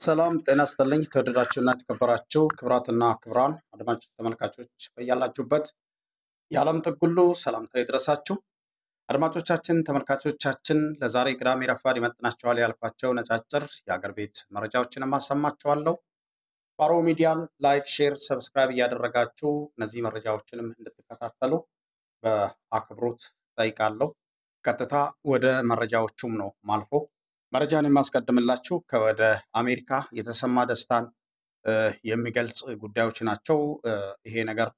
ሰላም ጤና ይስጥልኝ። ተወደዳችሁና የተከበራችሁ ክብራትና ክብራን አድማጭ ተመልካቾች በያላችሁበት የዓለም ጥግ ሁሉ ሰላምታ ይድረሳችሁ። አድማጮቻችን፣ ተመልካቾቻችን ለዛሬ ቅዳሜ ረፋድ ይመጥናቸዋል ያልኳቸው ነጫጭር የአገር ቤት መረጃዎችንም አሰማችኋለሁ። ባሮ ሚዲያን ላይክ፣ ሼር፣ ሰብስክራይብ እያደረጋችሁ እነዚህ መረጃዎችንም እንድትከታተሉ በአክብሮት ጠይቃለሁ። ቀጥታ ወደ መረጃዎቹም ነው ማልፎ መረጃን የማስቀድምላችሁ ከወደ አሜሪካ የተሰማ ደስታን የሚገልጽ ጉዳዮች ናቸው። ይሄ ነገር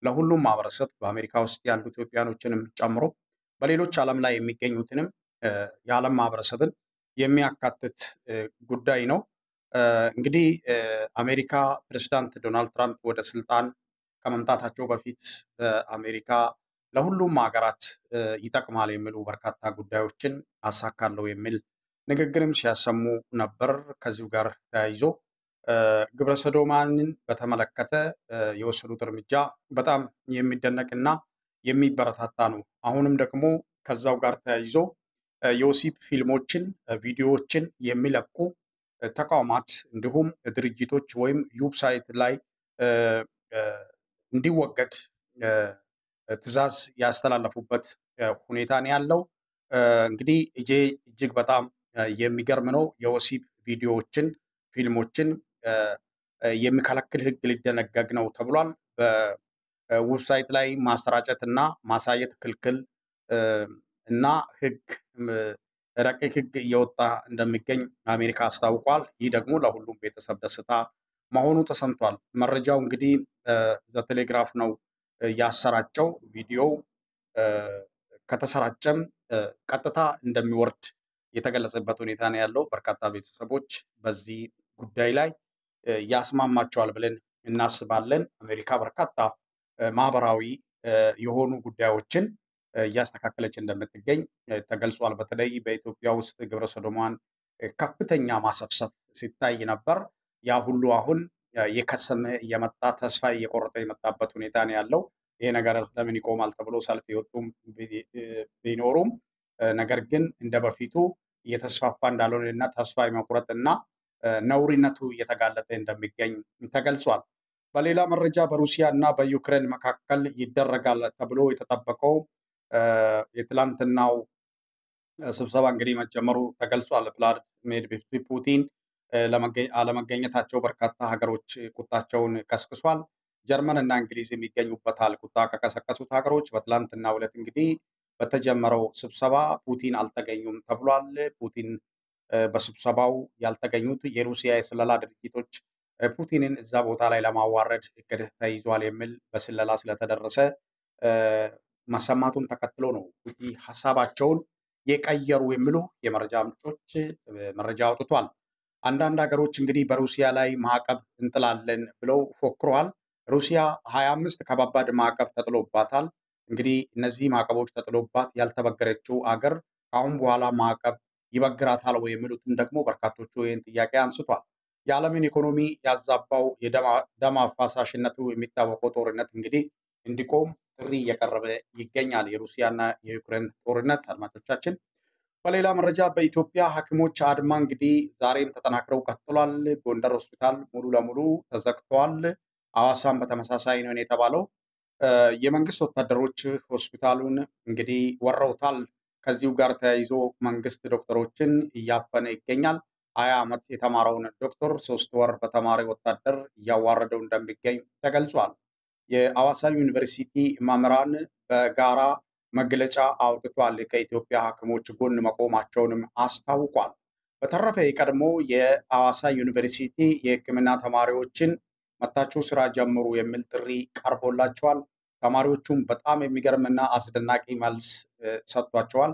ለሁሉም ማህበረሰብ በአሜሪካ ውስጥ ያሉ ኢትዮጵያኖችንም ጨምሮ በሌሎች ዓለም ላይ የሚገኙትንም የዓለም ማህበረሰብን የሚያካትት ጉዳይ ነው። እንግዲህ አሜሪካ ፕሬዝዳንት ዶናልድ ትራምፕ ወደ ስልጣን ከመምጣታቸው በፊት በአሜሪካ ለሁሉም ሀገራት ይጠቅማል የሚሉ በርካታ ጉዳዮችን አሳካለሁ የሚል ንግግርም ሲያሰሙ ነበር። ከዚሁ ጋር ተያይዞ ግብረ ሰዶማንን በተመለከተ የወሰዱት እርምጃ በጣም የሚደነቅና የሚበረታታ ነው። አሁንም ደግሞ ከዛው ጋር ተያይዞ የወሲብ ፊልሞችን፣ ቪዲዮዎችን የሚለቁ ተቋማት እንዲሁም ድርጅቶች ወይም ዌብሳይት ላይ እንዲወገድ ትዕዛዝ ያስተላለፉበት ሁኔታ ነው ያለው። እንግዲህ እጅግ በጣም የሚገርም ነው። የወሲብ ቪዲዮዎችን፣ ፊልሞችን የሚከለክል ሕግ ሊደነገግ ነው ተብሏል። በዌብሳይት ላይ ማሰራጨት እና ማሳየት ክልክል እና ረቂቅ ሕግ እየወጣ እንደሚገኝ አሜሪካ አስታውቋል። ይህ ደግሞ ለሁሉም ቤተሰብ ደስታ መሆኑ ተሰምቷል። መረጃው እንግዲህ ዘቴሌግራፍ ነው ያሰራጨው። ቪዲዮው ከተሰራጨም ቀጥታ እንደሚወርድ የተገለጸበት ሁኔታ ነው ያለው። በርካታ ቤተሰቦች በዚህ ጉዳይ ላይ ያስማማቸዋል ብለን እናስባለን። አሜሪካ በርካታ ማህበራዊ የሆኑ ጉዳዮችን እያስተካከለች እንደምትገኝ ተገልጿል። በተለይ በኢትዮጵያ ውስጥ ግብረ ሰዶሟን ከፍተኛ ማሰብሰብ ሲታይ ነበር። ያ ሁሉ አሁን የከሰመ እየመጣ ተስፋ እየቆረጠ የመጣበት ሁኔታ ነው ያለው። ይሄ ነገር ለምን ይቆማል ተብሎ ሰልፍ የወጡም ቢኖሩም ነገር ግን እንደ በፊቱ እየተስፋፋ እንዳልሆነ እና ተስፋ የመቁረጥና ነውሪነቱ እየተጋለጠ እንደሚገኝ ተገልጿል። በሌላ መረጃ በሩሲያ እና በዩክሬን መካከል ይደረጋል ተብሎ የተጠበቀው የትላንትናው ስብሰባ እንግዲህ መጀመሩ ተገልጿል። ቭላድሚር ፑቲን አለመገኘታቸው በርካታ ሀገሮች ቁጣቸውን ቀስቅሷል። ጀርመን እና እንግሊዝ የሚገኙበታል። ቁጣ ከቀሰቀሱት ሀገሮች በትላንትናው ዕለት እንግዲህ በተጀመረው ስብሰባ ፑቲን አልተገኙም ተብሏል። ፑቲን በስብሰባው ያልተገኙት የሩሲያ የስለላ ድርጅቶች ፑቲንን እዛ ቦታ ላይ ለማዋረድ እቅድ ተይዟል የሚል በስለላ ስለተደረሰ መሰማቱን ተከትሎ ነው ሀሳባቸውን የቀየሩ የሚሉ የመረጃ ምንጮች መረጃ አውጥቷል። አንዳንድ ሀገሮች እንግዲህ በሩሲያ ላይ ማዕቀብ እንጥላለን ብለው ፎክረዋል። ሩሲያ 25 ከባባድ ማዕቀብ ተጥሎባታል። እንግዲህ እነዚህ ማዕቀቦች ተጥሎባት ያልተበገረችው አገር ከአሁን በኋላ ማዕቀብ ይበግራታል ወይ የሚሉትም ደግሞ በርካቶቹ ይህን ጥያቄ አንስቷል። የዓለምን ኢኮኖሚ ያዛባው የደም አፋሳሽነቱ የሚታወቀው ጦርነት እንግዲህ እንዲቆም ጥሪ እየቀረበ ይገኛል። የሩሲያና የዩክሬን ጦርነት። አድማጮቻችን፣ በሌላ መረጃ በኢትዮጵያ ሐኪሞች አድማ እንግዲህ ዛሬም ተጠናክረው ቀጥሏል። ጎንደር ሆስፒታል ሙሉ ለሙሉ ተዘግተዋል። ሐዋሳም በተመሳሳይ ነው የተባለው። የመንግስት ወታደሮች ሆስፒታሉን እንግዲህ ወረውታል። ከዚሁ ጋር ተያይዞ መንግስት ዶክተሮችን እያፈነ ይገኛል። 20 ዓመት የተማረውን ዶክተር 3 ወር በተማሪ ወታደር እያዋረደው እንደሚገኝ ተገልጿል። የሐዋሳ ዩኒቨርሲቲ መምህራን በጋራ መግለጫ አውጥቷል። ከኢትዮጵያ ሐኪሞች ጎን መቆማቸውንም አስታውቋል። በተረፈ የቀድሞ የሐዋሳ ዩኒቨርሲቲ የሕክምና ተማሪዎችን መታችሁ ስራ ጀምሩ የሚል ጥሪ ቀርቦላቸዋል። ተማሪዎቹም በጣም የሚገርምና አስደናቂ መልስ ሰጥቷቸዋል።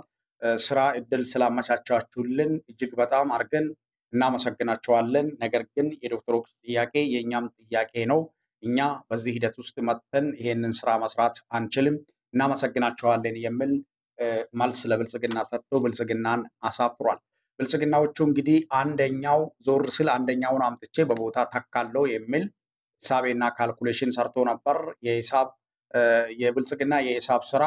ስራ እድል ስላመቻቻችሁልን እጅግ በጣም አድርገን እናመሰግናቸዋለን። ነገር ግን የዶክተሮች ጥያቄ የእኛም ጥያቄ ነው። እኛ በዚህ ሂደት ውስጥ መጥተን ይሄንን ስራ መስራት አንችልም፣ እናመሰግናቸዋለን የሚል መልስ ለብልጽግና ሰጥቶ ብልጽግናን አሳፍሯል። ብልጽግናዎቹ እንግዲህ አንደኛው ዞር ስል አንደኛውን አምጥቼ በቦታ ተካለው የሚል ሂሳቤና ካልኩሌሽን ሰርቶ ነበር። የብልጽግና የሂሳብ ስራ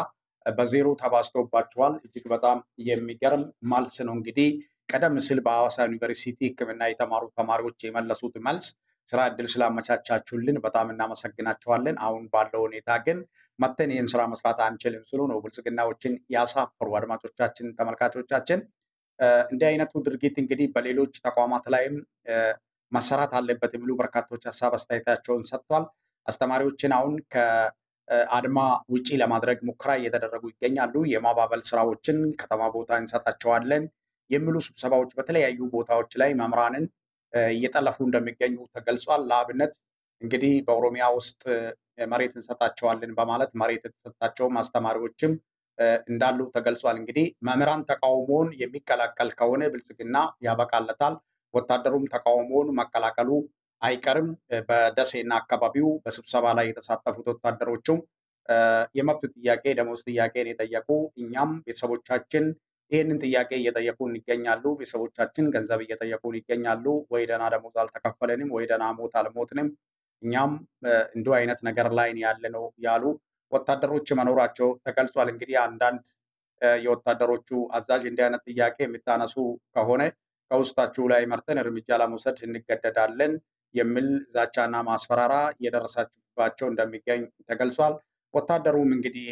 በዜሮ ተባዝቶባቸዋል። እጅግ በጣም የሚገርም መልስ ነው እንግዲህ ቀደም ሲል በሐዋሳ ዩኒቨርሲቲ ሕክምና የተማሩ ተማሪዎች የመለሱት መልስ ስራ እድል ስላመቻቻችሁልን በጣም እናመሰግናቸዋለን። አሁን ባለው ሁኔታ ግን መተን ይህን ስራ መስራት አንችልም ሲሉ ነው ብልጽግናዎችን ያሳፈሩ። አድማጮቻችን፣ ተመልካቾቻችን እንዲህ አይነቱ ድርጊት እንግዲህ በሌሎች ተቋማት ላይም መሰራት አለበት የሚሉ በርካቶች ሀሳብ አስተያየታቸውን ሰጥቷል። አስተማሪዎችን አሁን ከአድማ ውጪ ለማድረግ ሙከራ እየተደረጉ ይገኛሉ። የማባበል ስራዎችን ከተማ ቦታ እንሰጣቸዋለን የሚሉ ስብሰባዎች በተለያዩ ቦታዎች ላይ መምህራንን እየጠለፉ እንደሚገኙ ተገልጿል። ለአብነት እንግዲህ በኦሮሚያ ውስጥ መሬት እንሰጣቸዋለን በማለት መሬት የተሰጣቸውም አስተማሪዎችም እንዳሉ ተገልጿል። እንግዲህ መምህራን ተቃውሞውን የሚቀላቀል ከሆነ ብልጽግና ያበቃለታል። ወታደሩም ተቃውሞውን መቀላቀሉ አይቀርም። በደሴና አካባቢው በስብሰባ ላይ የተሳተፉት ወታደሮቹም የመብት ጥያቄ፣ ደሞዝ ጥያቄን የጠየቁ እኛም ቤተሰቦቻችን ይህንን ጥያቄ እየጠየቁን ይገኛሉ። ቤተሰቦቻችን ገንዘብ እየጠየቁን ይገኛሉ። ወይ ደህና ደሞዝ አልተከፈለንም፣ ወይ ደህና ሞት አልሞትንም፣ እኛም እንዲሁ አይነት ነገር ላይ ያለ ነው ያሉ ወታደሮች መኖራቸው ተገልጿል። እንግዲህ አንዳንድ የወታደሮቹ አዛዥ እንዲህ አይነት ጥያቄ የምታነሱ ከሆነ ከውስጣችሁ ላይ መርጠን እርምጃ ለመውሰድ እንገደዳለን የሚል ዛቻና ማስፈራራ እየደረሰባቸው እንደሚገኝ ተገልጿል። ወታደሩም እንግዲህ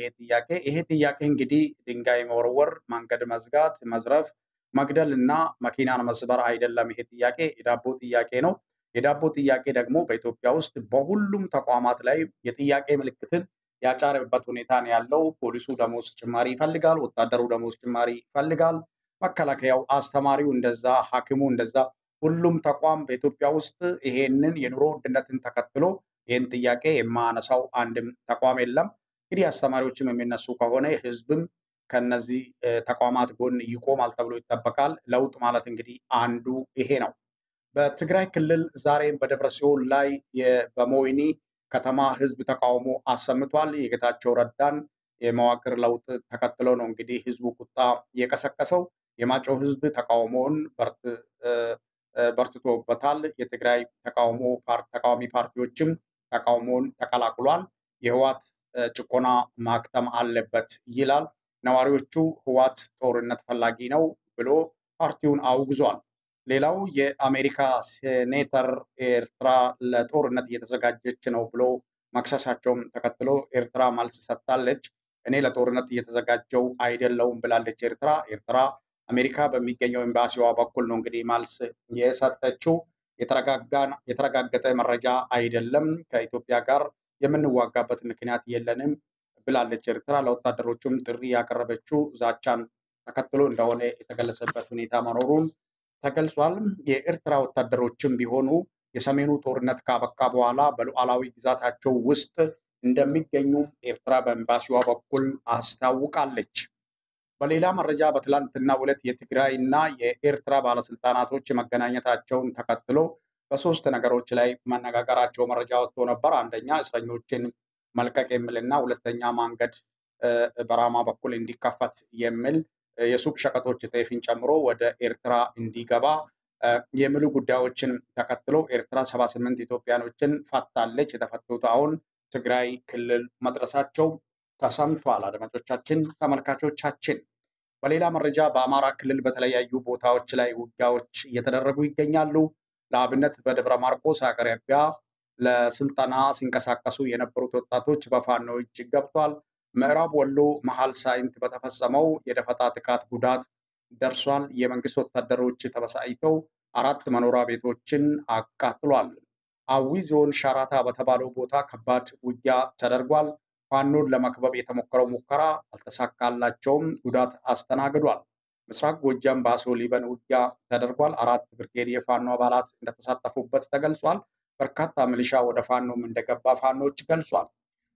ይሄ ጥያቄ እንግዲህ ድንጋይ መወርወር፣ መንገድ መዝጋት፣ መዝረፍ፣ መግደል እና መኪናን መስበር አይደለም። ይሄ ጥያቄ የዳቦ ጥያቄ ነው። የዳቦ ጥያቄ ደግሞ በኢትዮጵያ ውስጥ በሁሉም ተቋማት ላይ የጥያቄ ምልክትን ያጫረበት ሁኔታ ነው ያለው። ፖሊሱ ደሞዝ ጭማሪ ይፈልጋል፣ ወታደሩ ደሞዝ ጭማሪ ይፈልጋል፣ መከላከያው፣ አስተማሪው እንደዛ፣ ሐኪሙ እንደዛ። ሁሉም ተቋም በኢትዮጵያ ውስጥ ይሄንን የኑሮ ውድነትን ተከትሎ ይህን ጥያቄ የማያነሳው አንድም ተቋም የለም። እንግዲህ አስተማሪዎችም የሚነሱ ከሆነ ህዝብም ከነዚህ ተቋማት ጎን ይቆማል ተብሎ ይጠበቃል። ለውጥ ማለት እንግዲህ አንዱ ይሄ ነው። በትግራይ ክልል ዛሬም በደብረ ሲኦል ላይ በሞይኒ ከተማ ህዝብ ተቃውሞ አሰምቷል። የጌታቸው ረዳን የመዋቅር ለውጥ ተከትሎ ነው እንግዲህ ህዝቡ ቁጣ የቀሰቀሰው። የማጮው ህዝብ ተቃውሞውን በርትቶበታል። የትግራይ ተቃዋሚ ፓርቲዎችም ተቃውሞውን ተቀላቅሏል። የህዋት ጭቆና ማክተም አለበት ይላል። ነዋሪዎቹ ህዋት ጦርነት ፈላጊ ነው ብሎ ፓርቲውን አውግዟል። ሌላው የአሜሪካ ሴኔተር ኤርትራ ለጦርነት እየተዘጋጀች ነው ብሎ መክሰሳቸውም ተከትሎ ኤርትራ መልስ ሰጥታለች። እኔ ለጦርነት እየተዘጋጀው አይደለውም ብላለች ኤርትራ አሜሪካ በሚገኘው ኤምባሲዋ በኩል ነው እንግዲህ መልስ የሰጠችው። የተረጋገጠ መረጃ አይደለም፣ ከኢትዮጵያ ጋር የምንዋጋበት ምክንያት የለንም ብላለች ኤርትራ። ለወታደሮቹም ጥሪ ያቀረበችው ዛቻን ተከትሎ እንደሆነ የተገለጸበት ሁኔታ መኖሩን ተገልጿል። የኤርትራ ወታደሮችም ቢሆኑ የሰሜኑ ጦርነት ካበቃ በኋላ በሉዓላዊ ግዛታቸው ውስጥ እንደሚገኙ ኤርትራ በኤምባሲዋ በኩል አስታውቃለች። በሌላ መረጃ በትላንትናው ዕለት የትግራይና የኤርትራ ባለስልጣናቶች መገናኘታቸውን ተከትሎ በሶስት ነገሮች ላይ መነጋገራቸው መረጃ ወጥቶ ነበር። አንደኛ እስረኞችን መልቀቅ የሚልና ሁለተኛ መንገድ በራማ በኩል እንዲከፈት የሚል የሱቅ ሸቀጦች ጤፍን ጨምሮ ወደ ኤርትራ እንዲገባ የሚሉ ጉዳዮችን ተከትሎ ኤርትራ 78 ኢትዮጵያኖችን ፈታለች። የተፈቱት አሁን ትግራይ ክልል መድረሳቸው ተሰምቷል። አድማጮቻችን፣ ተመልካቾቻችን፣ በሌላ መረጃ በአማራ ክልል በተለያዩ ቦታዎች ላይ ውጊያዎች እየተደረጉ ይገኛሉ። ለአብነት በደብረ ማርቆስ አቅራቢያ ለስልጠና ሲንቀሳቀሱ የነበሩት ወጣቶች በፋኖ እጅ ገብቷል። ምዕራብ ወሎ መሃል ሳይንት በተፈጸመው የደፈጣ ጥቃት ጉዳት ደርሷል። የመንግስት ወታደሮች ተበሳጭተው 4 መኖሪያ ቤቶችን አቃጥሏል። አዊ ዞን ሻራታ በተባለው ቦታ ከባድ ውጊያ ተደርጓል። ፋኖን ለመክበብ የተሞከረው ሙከራ አልተሳካላቸውም፣ ጉዳት አስተናግዷል። ምስራቅ ጎጃም ባሶ ሊበን ውጊያ ተደርጓል። 4 ብርጌድ የፋኖ አባላት እንደተሳተፉበት ተገልጿል። በርካታ ሚሊሻ ወደ ፋኖም እንደገባ ፋኖች ገልጿል።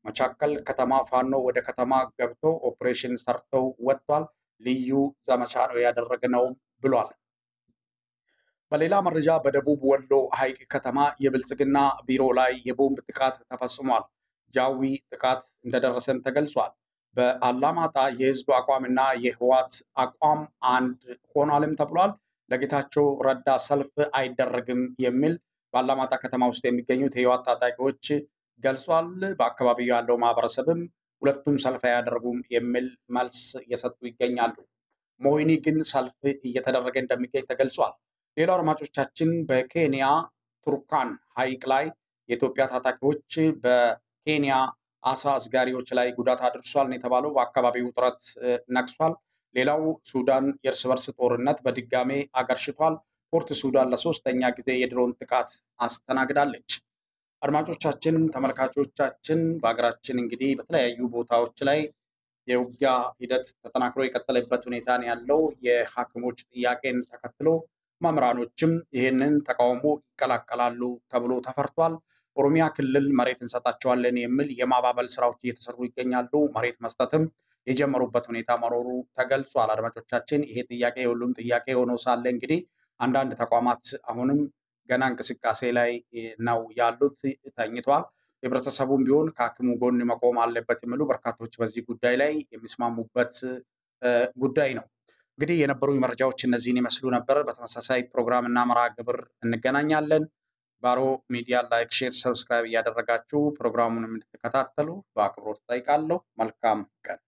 መቻከል ከተማ ፋኖ ወደ ከተማ ገብቶ ኦፕሬሽን ሰርተው ወጥቷል። ልዩ ዘመቻ ነው ያደረግነው ብሏል። በሌላ መረጃ በደቡብ ወሎ ሐይቅ ከተማ የብልጽግና ቢሮ ላይ የቦምብ ጥቃት ተፈጽሟል። ጃዊ ጥቃት እንደደረሰም ተገልጿል። በአላማጣ የህዝብ አቋምና የህዋት አቋም አንድ ሆኗልም ተብሏል። ለጌታቸው ረዳ ሰልፍ አይደረግም የሚል በአላማጣ ከተማ ውስጥ የሚገኙት የህዋት ታጣቂዎች ገልጿል። በአካባቢው ያለው ማህበረሰብም ሁለቱም ሰልፍ አያደርጉም የሚል መልስ እየሰጡ ይገኛሉ። ሞይኒ ግን ሰልፍ እየተደረገ እንደሚገኝ ተገልጿል። ሌላው አድማጮቻችን በኬንያ ቱርካን ሐይቅ ላይ የኢትዮጵያ ታጣቂዎች በኬንያ አሳ አስጋሪዎች ላይ ጉዳት አድርሷል ነው የተባለው። በአካባቢው ውጥረት ነግሷል። ሌላው ሱዳን የእርስ በርስ ጦርነት በድጋሜ አገርሽቷል። ፖርት ሱዳን ለሶስተኛ ጊዜ የድሮን ጥቃት አስተናግዳለች። አድማጮቻችን፣ ተመልካቾቻችን በሀገራችን እንግዲህ በተለያዩ ቦታዎች ላይ የውጊያ ሂደት ተጠናክሮ የቀጠለበት ሁኔታ ነው ያለው። የሐኪሞች ጥያቄን ተከትሎ መምህራኖችም ይህንን ተቃውሞ ይቀላቀላሉ ተብሎ ተፈርቷል። ኦሮሚያ ክልል መሬት እንሰጣቸዋለን የሚል የማባበል ስራዎች እየተሰሩ ይገኛሉ። መሬት መስጠትም የጀመሩበት ሁኔታ መኖሩ ተገልጿል። አድማጮቻችን፣ ይሄ ጥያቄ የሁሉም ጥያቄ ሆኖ ሳለ እንግዲህ አንዳንድ ተቋማት አሁንም ገና እንቅስቃሴ ላይ ነው ያሉት፣ ተኝቷል። ህብረተሰቡም ቢሆን ከሐኪሙ ጎን መቆም አለበት የሚሉ በርካቶች በዚህ ጉዳይ ላይ የሚስማሙበት ጉዳይ ነው። እንግዲህ የነበሩ መረጃዎች እነዚህን ይመስሉ ነበር። በተመሳሳይ ፕሮግራም እና መርሃ ግብር እንገናኛለን። ባሮ ሚዲያ ላይክ፣ ሼር፣ ሰብስክራይብ እያደረጋችሁ ፕሮግራሙን እንድትከታተሉ በአክብሮት ጠይቃለሁ። መልካም ቀን።